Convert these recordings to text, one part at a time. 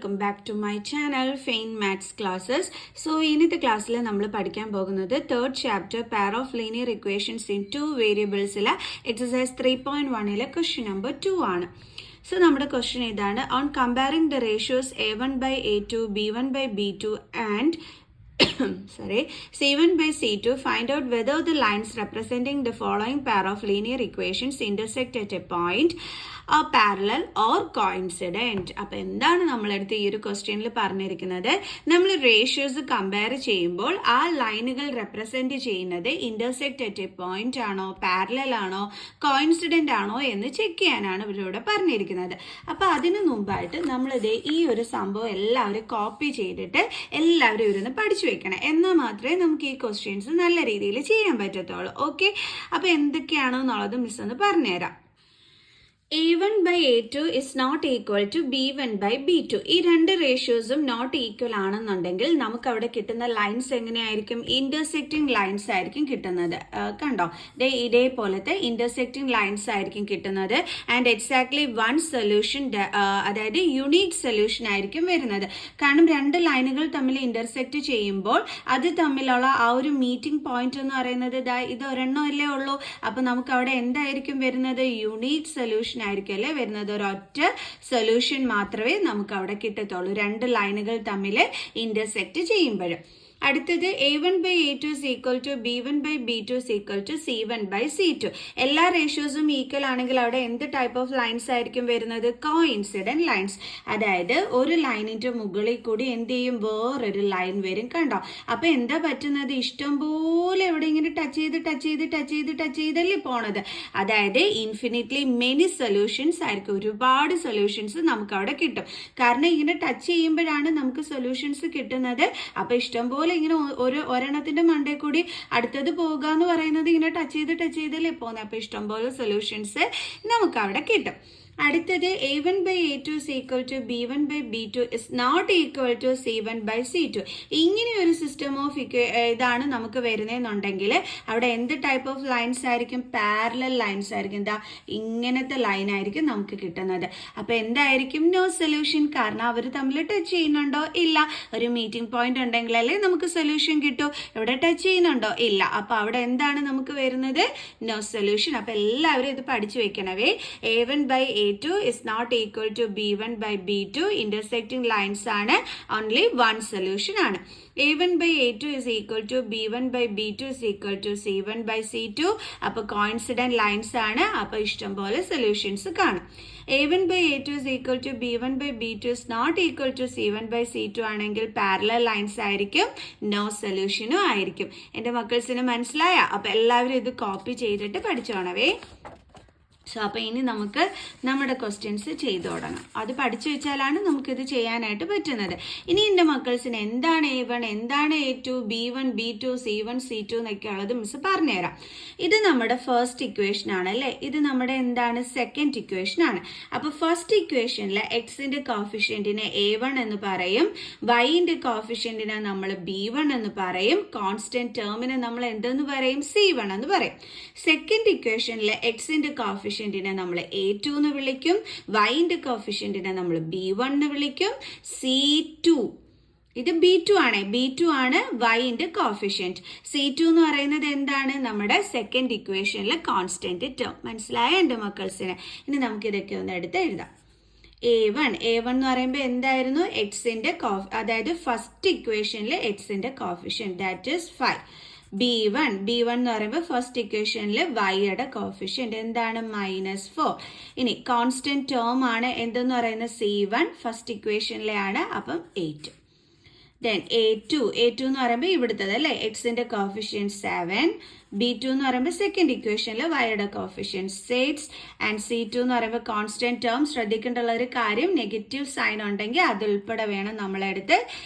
Welcome back to my channel ഫെയിൻ maths classes. So ഇന്നത്തെ ക്ലാസ്സിൽ നമ്മൾ പഠിക്കാൻ പോകുന്നത് third chapter pair of linear equations in 2 വേരിയബിൾസിലെ എക്സസൈസ് 3.1 ക്വസ്റ്റ്യൻ നമ്പർ 2 ആണ്. സോ നമ്മുടെ ക്വസ്റ്റ്യൻ ഇതാണ്: on comparing the ratios a1/a2, b1/b2 and C1/C2, find out whether the lines representing the following pair of linear equations intersect at a point or parallel or coincident. അപ്പോൾ എന്താണ് നമ്മളടുത്ത് ഈ ഒരു ക്വസ്റ്റ്യനിൽ പറഞ്ഞിരിക്കുന്നത്? നമ്മൾ റേഷ്യോസ് കമ്പയർ ചെയ്യുമ്പോൾ ആ ലൈനുകൾ റെപ്രസെന്റ് ചെയ്യുന്നത് ഇന്റർസെക്ട് അറ്റ് എ പോയിന്റ് ആണോ, പാരലൽ ആണോ, കോയിൻസിഡന്റ് ആണോ എന്ന് ചെക്ക് ചെയ്യാനാണ് ഇവരിവിടെ പറഞ്ഞിരിക്കുന്നത്. അപ്പോൾ അതിനു മുമ്പായിട്ട് നമ്മളിത് ഈ ഒരു സംഭവം എല്ലാവരും കോപ്പി ചെയ്തിട്ട് എല്ലാവരും ഇരുന്ന് പഠിച്ചു വെക്കണം. എന്നാൽ മാത്രമേ നമുക്ക് ഈ ക്വസ്റ്റ്യൻസ് നല്ല രീതിയിൽ ചെയ്യാൻ പറ്റത്തുള്ളൂ. ഓക്കെ, അപ്പോൾ എന്തൊക്കെയാണോ എന്നുള്ളത് മിസ് ഒന്ന് പറഞ്ഞുതരാം. a1/a2 is not equal to b1/b2. ഈ രണ്ട് റേഷ്യോസും നോട്ട് ഈക്വൽ ആണെന്നുണ്ടെങ്കിൽ നമുക്ക് അവിടെ കിട്ടുന്ന ലൈൻസ് എങ്ങനെയായിരിക്കും? ഇന്റർസെക്റ്റിംഗ് ലൈൻസ് ആയിരിക്കും കിട്ടുന്നത്. കണ്ടോ, ഇതേപോലത്തെ ഇന്റർസെക്റ്റിംഗ് ലൈൻസ് ആയിരിക്കും കിട്ടുന്നത്. ആൻഡ് എക്സാക്ട്ലി വൺ സൊല്യൂഷൻ, അതായത് യുണീക് സൊല്യൂഷൻ ആയിരിക്കും വരുന്നത്. കാരണം രണ്ട് ലൈനുകൾ തമ്മിൽ ഇന്റർസെക്റ്റ് ചെയ്യുമ്പോൾ അത് തമ്മിലുള്ള ആ ഒരു മീറ്റിംഗ് പോയിന്റ് എന്ന് പറയുന്നത് ഇത് ഒരെണ്ണമല്ലേ ഉള്ളൂ. അപ്പൊ നമുക്ക് അവിടെ എന്തായിരിക്കും വരുന്നത്? യുണീക് സൊല്യൂഷൻ ആയിരിക്കും അല്ലേ വരുന്നത്. ഒരൊറ്റ സൊല്യൂഷൻ മാത്രമേ നമുക്ക് അവിടെ കിട്ടത്തുള്ളൂ രണ്ട് ലൈനുകൾ തമ്മിൽ ഇന്റർസെക്റ്റ് ചെയ്യുമ്പോഴും. അടുത്തത് a1/a2 is equal to b1/b2 is equal to c1/c2. എല്ലാ റേഷ്യോസും ഈക്വൽ ആണെങ്കിൽ അവിടെ എന്ത് ടൈപ്പ് ഓഫ് ലൈൻസ് ആയിരിക്കും വരുന്നത്? Coincident lines. അതായത് ഒരു ലൈനിന്റെ മുകളിൽ കൂടി എന്ത് ചെയ്യും? വേറൊരു ലൈൻ വരും. കണ്ടോ, അപ്പൊ എന്താ പറ്റുന്നത്? ഇഷ്ടംപോലെ ഇവിടെ ഇങ്ങനെ ടച്ച് ചെയ്തല്ലേ പോണത്. അതായത് ഇൻഫിനിറ്റ്ലി മെനി സൊല്യൂഷൻസ് ആയിരിക്കും, ഒരുപാട് സൊല്യൂഷൻസ് നമുക്ക് അവിടെ കിട്ടും. കാരണം ഇങ്ങനെ ടച്ച് ചെയ്യുമ്പോഴാണ് നമുക്ക് സൊല്യൂഷൻസ് കിട്ടുന്നത്. അപ്പൊ ഇഷ്ടംപോലെ ഇങ്ങനെ ഒരെണ്ണത്തിന്റെ മണ്ടേ കൂടി അടുത്തത് പോകുക എന്ന് പറയുന്നത് ഇങ്ങനെ ടച്ച് ചെയ്തല്ലേ പോകുന്നത്. അപ്പൊ ഇഷ്ടംപോലെ സൊല്യൂഷൻസ് നമുക്ക് അവിടെ കിട്ടും. അടുത്തത് a1/a2 is equal to b1/b2 is not equal to c1/c2. ഇങ്ങനെ ഒരു സിസ്റ്റം ഓഫ് ഇതാണ് നമുക്ക് വരുന്നതെന്നുണ്ടെങ്കിൽ അവിടെ എന്ത് ടൈപ്പ് ഓഫ് ലൈൻസ് ആയിരിക്കും? പാരലൽ ലൈൻസ് ആയിരിക്കും. എന്താ, ഇങ്ങനത്തെ ലൈൻ ആയിരിക്കും നമുക്ക് കിട്ടുന്നത്. അപ്പൊ എന്തായിരിക്കും? No solution. കാരണം അവർ തമ്മിൽ ടച്ച് ചെയ്യുന്നുണ്ടോ? ഇല്ല. ഒരു മീറ്റിംഗ് പോയിന്റ് ഉണ്ടെങ്കിലല്ലേ നമുക്ക് സൊല്യൂഷൻ കിട്ടൂ. ഇവിടെ ടച്ച് ചെയ്യുന്നുണ്ടോ? ഇല്ല. അപ്പൊ അവിടെ എന്താണ് നമുക്ക് വരുന്നത്? No solution. അപ്പൊ എല്ലാവരും ഇത് പഠിച്ചു വെക്കണവേ. a1/a2 is not equal to b1/b2. intersecting lines ആണ്, only one solution ആണ്. a1/a2 is equal to b1/b2 is equal to c1/c2. അപ്പൊ കോയിൻസിഡന്റ് ലൈൻസ് ആണ്. അപ്പൊ ഇഷ്ടംപോലെ സൊല്യൂഷൻസ് കാണും. a1/a2 is equal to b1/b2 is not equal to c1/c2 ആണെങ്കിൽ parallel lines ആയിരിക്കും, no സൊല്യൂഷനും ആയിരിക്കും. എൻ്റെ മക്കൾസിന് മനസ്സിലായ? അപ്പൊ എല്ലാവരും ഇത് കോപ്പി ചെയ്തിട്ട് പഠിച്ചോണവേ. സോ അപ്പോൾ ഇനി നമുക്ക് നമ്മുടെ ക്വസ്റ്റ്യൻസ് ചെയ്തു തുടങ്ങാം. അത് പഠിച്ചു വെച്ചാലാണ് നമുക്കിത് ചെയ്യാനായിട്ട് പറ്റുന്നത്. ഇനി എൻ്റെ മക്കൾസിന് എന്താണ് a1, എന്താണ് a2, b1, b2, c1, c2 എന്നൊക്കെ ഉള്ളത് മിസ് പറഞ്ഞുതരാം. ഇത് നമ്മുടെ ഫസ്റ്റ് ഇക്വേഷൻ ആണ് അല്ലേ. ഇത് നമ്മുടെ എന്താണ്? സെക്കൻഡ് ഇക്വേഷൻ ആണ്. അപ്പോൾ ഫസ്റ്റ് ഇക്വേഷനിലെ എക്സിന്റെ കോഫിഷ്യന്റിനെ a1 എന്ന് പറയും, വൈന്റെ കോഫിഷ്യന്റിനെ നമ്മൾ b1 എന്ന് പറയും, കോൺസ്റ്റന്റ് ടേമിനെ നമ്മൾ എന്തെന്ന് പറയും? c1 എന്ന് പറയും. സെക്കൻഡ് ഇക്വേഷനിലെ എക്സിന്റെ കോഫിഷ്യന്റ് നമ്മൾ a2 എന്ന് വിളിക്കും, വൈന്റെ കോഫിഷ്യന്റിനെ നമ്മൾ b1 എന്ന് വിളിക്കും, c2 ഇത് b2 ആണ്, b2 ആണ് വൈന്റെ കോഫിഷ്യന്റ്. c2 എന്ന് പറയുന്നത് എന്താണ്? നമ്മുടെ സെക്കൻഡ് ഇക്വേഷനിലെ കോൺസ്റ്റന്റ് ടേം. മനസ്സിലായ എൻ്റെ മക്കൾസിന്? ഇനി നമുക്ക് ഇതൊക്കെ ഒന്ന് എടുത്ത് എഴുതാം. a1 എന്ന് പറയുമ്പോൾ എന്തായിരുന്നു? എക്സിന്റെ അതായത് ഫസ്റ്റ് ഇക്വേഷനിൽ എക്സിന്റെ കോഫിഷ്യന്റ്, ദാറ്റ് ഈസ് 5. b1 എന്ന് പറയുമ്പോൾ ഫസ്റ്റ് ഇക്വേഷനിൽ വൈയുടെ കോഫിഷ്യന്റ് എന്താണ്? -4. ഇനി കോൺസ്റ്റന്റ് ടേം ആണ് എന്തെന്ന് പറയുന്നത്? c1 ഫസ്റ്റ് ഇക്വേഷനിലെ ആണ്, അപ്പം 8. ദെൻ a2 എന്ന് പറയുമ്പോൾ ഇവിടുത്തത് അല്ലേ, എക്സിന്റെ കോഫിഷ്യന്റ് 7. b2 എന്ന് പറയുമ്പോൾ സെക്കൻഡ് ഇക്വേഷനിൽ വൈയുടെ കോഫിഷ്യന്റ് 6. ആൻഡ് c2 എന്ന് പറയുമ്പോൾ കോൺസ്റ്റന്റ് ടേം. ശ്രദ്ധിക്കേണ്ടുള്ള ഒരു കാര്യം, നെഗറ്റീവ് സൈൻ ഉണ്ടെങ്കിൽ അതുൾപ്പെടെ വേണം നമ്മളെടുത്ത്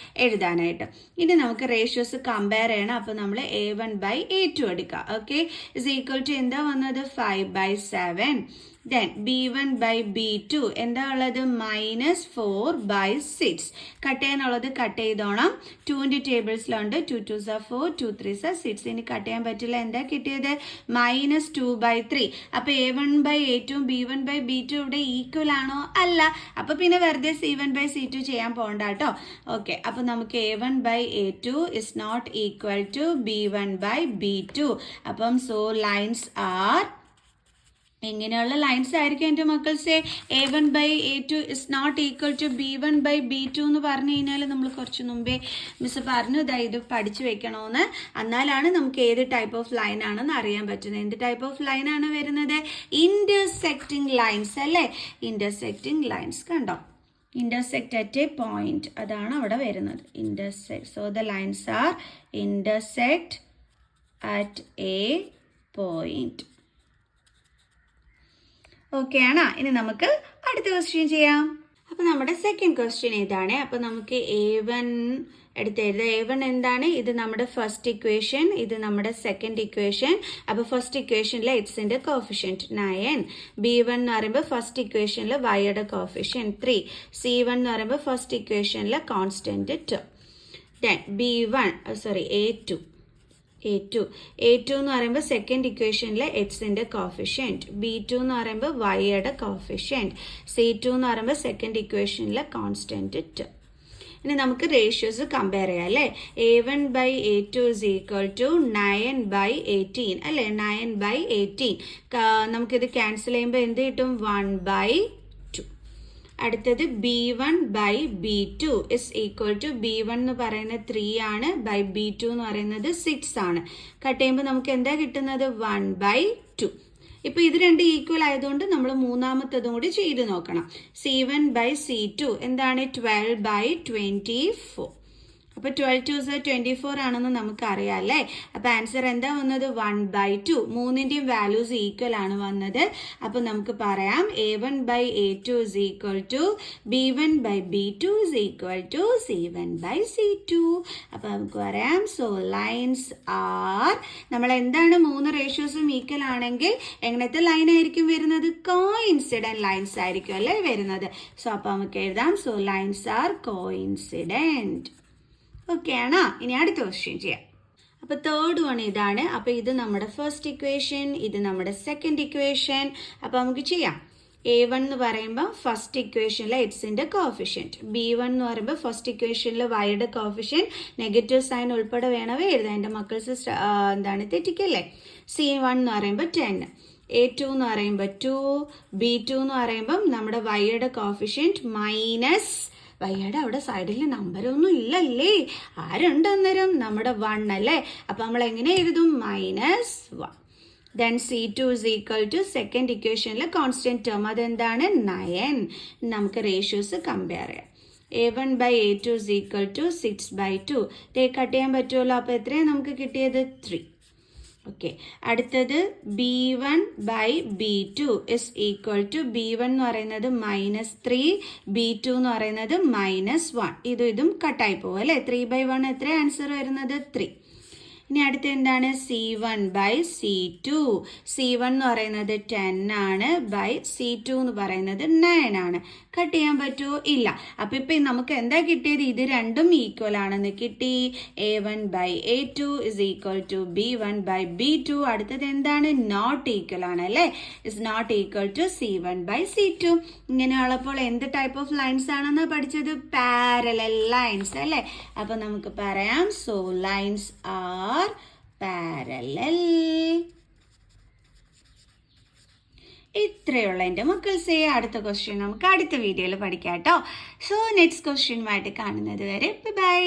എഴുതാനായിട്ട്. ഇനി നമുക്ക് റേഷ്യോസ് കമ്പയർ ചെയ്യണം. അപ്പൊ നമ്മൾ a1/a2 എടുക്കാം. ഓക്കെ, ഇസ് ഈക്വൽ ടു എന്താ വന്നത്? 5/7. Then b1/b2 എന്താ ഉള്ളത്? -4/6. കട്ട് ചെയ്യാനുള്ളത് cut ചെയ്തോണം. 2ന്റെ ടേബിൾസിലുണ്ട്. 2 2s are 4, 2 3s are 6. ഇനി കട്ട് ചെയ്യാൻ പറ്റില്ല, എന്താ കിട്ടിയത്? -2/3. അപ്പോൾ A1/A2 B1/B2 ഇവിടെ ഈക്വൽ ആണോ? അല്ല. അപ്പോൾ പിന്നെ വെറുതെ C1/C2 ചെയ്യാൻ പോകണ്ട കേട്ടോ. ഓക്കെ, അപ്പോൾ നമുക്ക് A1/A2 is not equal to B1/B2. അപ്പം സോ ലൈൻസ് ആർ എങ്ങനെയുള്ള ലൈൻസ് ആയിരിക്കും എൻ്റെ മക്കൾസെ? A1/A2 is not equal to B1/B2 എന്ന് പറഞ്ഞു കഴിഞ്ഞാൽ നമ്മൾ കുറച്ച് മുമ്പേ മിസ് പറഞ്ഞു ഇത് പഠിച്ചു വെക്കണമെന്ന്. എന്നാലാണ് നമുക്ക് ഏത് ടൈപ്പ് ഓഫ് ലൈൻ ആണെന്ന് അറിയാൻ പറ്റുന്നത്. എന്ത് ടൈപ്പ് ഓഫ് ലൈൻ ആണ് വരുന്നത്? ഇന്റർസെക്റ്റിംഗ് ലൈൻസ് അല്ലേ? ഇന്റർസെക്റ്റിംഗ് ലൈൻസ് കണ്ടോ? intersect at a point, അതാണ് അവിടെ വരുന്നത്. intersect, so the lines are intersect at a point. Okay ആണോ? ഇനി നമുക്ക് അടുത്ത ക്വസ്റ്റ്യൻ ചെയ്യാം. അപ്പോൾ നമ്മുടെ സെക്കൻഡ് ക്വസ്റ്റ്യൻ ഇതാണ്. അപ്പോൾ നമുക്ക് A1 എടുത്തെഴുതാം. A1 എന്താണ്? ഇത് നമ്മുടെ ഫസ്റ്റ് ഇക്വേഷൻ, ഇത് നമ്മുടെ സെക്കൻഡ് ഇക്വേഷൻ. അപ്പോൾ ഫസ്റ്റ് ഇക്വേഷനിൽ എക്സിൻ്റെ കോഫിഷ്യൻറ്റ് 9, B1 എന്ന് പറയുമ്പോൾ ഫസ്റ്റ് ഇക്വേഷനിൽ വൈയുടെ കോഫിഷ്യൻറ്റ് 3, C1 എന്ന് പറയുമ്പോൾ ഫസ്റ്റ് ഇക്വേഷനിൽ കോൺസ്റ്റൻറ്റ് 2. ദെൻ A2 എന്ന് പറയുമ്പോൾ സെക്കൻഡ് ഇക്വേഷനിലെ എക്സിൻ്റെ കോഫിഷ്യൻറ്റ്, B2 എന്ന് പറയുമ്പോൾ വൈയുടെ കോഫിഷ്യൻറ്റ്, C2 എന്ന് പറയുമ്പോൾ സെക്കൻഡ് ഇക്വേഷനിലെ കോൺസ്റ്റൻറ്റ് 2. ഇനി നമുക്ക് റേഷ്യോസ് കമ്പയർ ചെയ്യാം അല്ലേ? A1/A2 ഇസ് ഈക്വൽ ടു 9/18 അല്ലേ? 9/18. നമുക്കിത് ക്യാൻസൽ ചെയ്യുമ്പോൾ എന്ത് കിട്ടും? 1/2. അടുത്തത് B1/B2 is equal to B1 എന്ന് പറയുന്നത് 3 ആണ്, ബൈ B2 എന്ന് പറയുന്നത് 6 ആണ്. കട്ട് ചെയ്യുമ്പോൾ നമുക്ക് എന്താ കിട്ടുന്നത്? 1/2. ഇപ്പോൾ ഇത് രണ്ട് ഈക്വൽ ആയതുകൊണ്ട് നമ്മൾ മൂന്നാമത്തതും കൂടി ചെയ്ത് നോക്കണം. C1/C2 എന്താണ്? 12/24. അപ്പോൾ 12 2 24 ആണെന്ന് നമുക്കറിയാം അല്ലേ? അപ്പോൾ ആൻസർ എന്താ വന്നത്? 1/2. മൂന്നിൻ്റെയും വാല്യൂസ് ഈക്വൽ ആണ് വന്നത്. അപ്പോൾ നമുക്ക് പറയാം A1/A2 is equal to B1/B2 is equal to C1/C2. അപ്പോൾ നമുക്ക് പറയാം സോ ലൈൻസ് ആർ, നമ്മൾ എന്താണ് മൂന്ന് റേഷ്യോസും ഈക്വൽ ആണെങ്കിൽ എങ്ങനത്തെ ലൈൻ ആയിരിക്കും വരുന്നത്? കോയിൻസിഡന്റ് ലൈൻസ് ആയിരിക്കും അല്ലേ വരുന്നത്. സോ അപ്പോൾ നമുക്ക് എഴുതാം so lines R coincident. Okay ആണോ? ഇനി അടുത്ത ക്വസ്റ്റ്യൻ ചെയ്യാം. അപ്പോൾ തേർഡ് വൺ ഇതാണ്. അപ്പോൾ ഇത് നമ്മുടെ ഫസ്റ്റ് ഇക്വേഷൻ, ഇത് നമ്മുടെ സെക്കൻഡ് ഇക്വേഷൻ. അപ്പോൾ നമുക്ക് ചെയ്യാം. A1 എന്ന് പറയുമ്പോൾ ഫസ്റ്റ് ഇക്വേഷനിലെ എക്സിൻ്റെ കോഫിഷ്യൻറ്റ്, B1 എന്ന് പറയുമ്പോൾ ഫസ്റ്റ് ഇക്വേഷനിലെ വൈയുടെ കോഫിഷ്യൻറ്റ്, നെഗറ്റീവ് സൈൻ ഉൾപ്പെടെ വേണവേ എഴുതാം. എൻ്റെ മക്കൾസ് എന്താണ് തെറ്റിക്കല്ലേ? C1 എന്ന് പറയുമ്പോൾ 10, A2 എന്ന് പറയുമ്പോൾ 2, B2 എന്ന് പറയുമ്പം നമ്മുടെ വൈയുടെ കോഫിഷ്യൻറ്റ് മൈനസ്, വൈയുടെ അവിടെ സൈഡിൽ നമ്പരൊന്നും ഇല്ലല്ലേ? ആരുണ്ട് അന്നേരം? നമ്മുടെ 1 അല്ലേ? അപ്പം നമ്മൾ എങ്ങനെ എഴുതും? -1. Then C2 is equal to second ഇക്വേഷനിലെ കോൺസ്റ്റന്റ് ടേം, അതെന്താണ്? 9. നമുക്ക് റേഷ്യോസ് കമ്പയർ ചെയ്യാം. A1/A2 is equal to 6/2. Cut ചെയ്യാൻ പറ്റുമല്ലോ. അപ്പോൾ എത്രയാണ് നമുക്ക് കിട്ടിയത്? 3. ഓക്കെ, അടുത്തത് B1/B2 is equal to B1 എന്ന് പറയുന്നത് -3, B2 എന്ന് പറയുന്നത് -1. ഇതും കട്ടായി പോകും അല്ലേ? 3/1 എത്ര ആൻസർ വരുന്നത്? 3. ഇനി അടുത്ത എന്താണ്? C1/C2. C1 എന്ന് പറയുന്നത് 10 ആണ്, ബൈ C2 എന്ന് പറയുന്നത് 9 ആണ്. കട്ട് ചെയ്യാൻ പറ്റുമോ? ഇല്ല. അപ്പം ഇപ്പം നമുക്ക് എന്താ കിട്ടിയത്? ഇത് രണ്ടും ഈക്വൽ ആണെന്ന് കിട്ടി. A1/A2 is equal to B1/B2. അടുത്തത് എന്താണ്? നോട്ട് ഈക്വൽ ആണ് അല്ലേ? Is not equal to C1/C2. ഇങ്ങനെയുള്ളപ്പോൾ എന്ത് ടൈപ്പ് ഓഫ് ലൈൻസ് ആണെന്ന് പഠിച്ചത്? പാരലൽ ലൈൻസ് അല്ലേ? അപ്പം നമുക്ക് പറയാം സോ ലൈൻസ് ആർ പാരലൽ. ഇത്രയുള്ള എൻ്റെ മക്കൾസേ. അടുത്ത ക്വസ്റ്റ്യൻ നമുക്ക് അടുത്ത വീഡിയോയിൽ പഠിക്കാം കേട്ടോ. സോ നെക്സ്റ്റ് ക്വസ്റ്റ്യനുമായിട്ട് കാണുന്നത് വരെ ബൈ.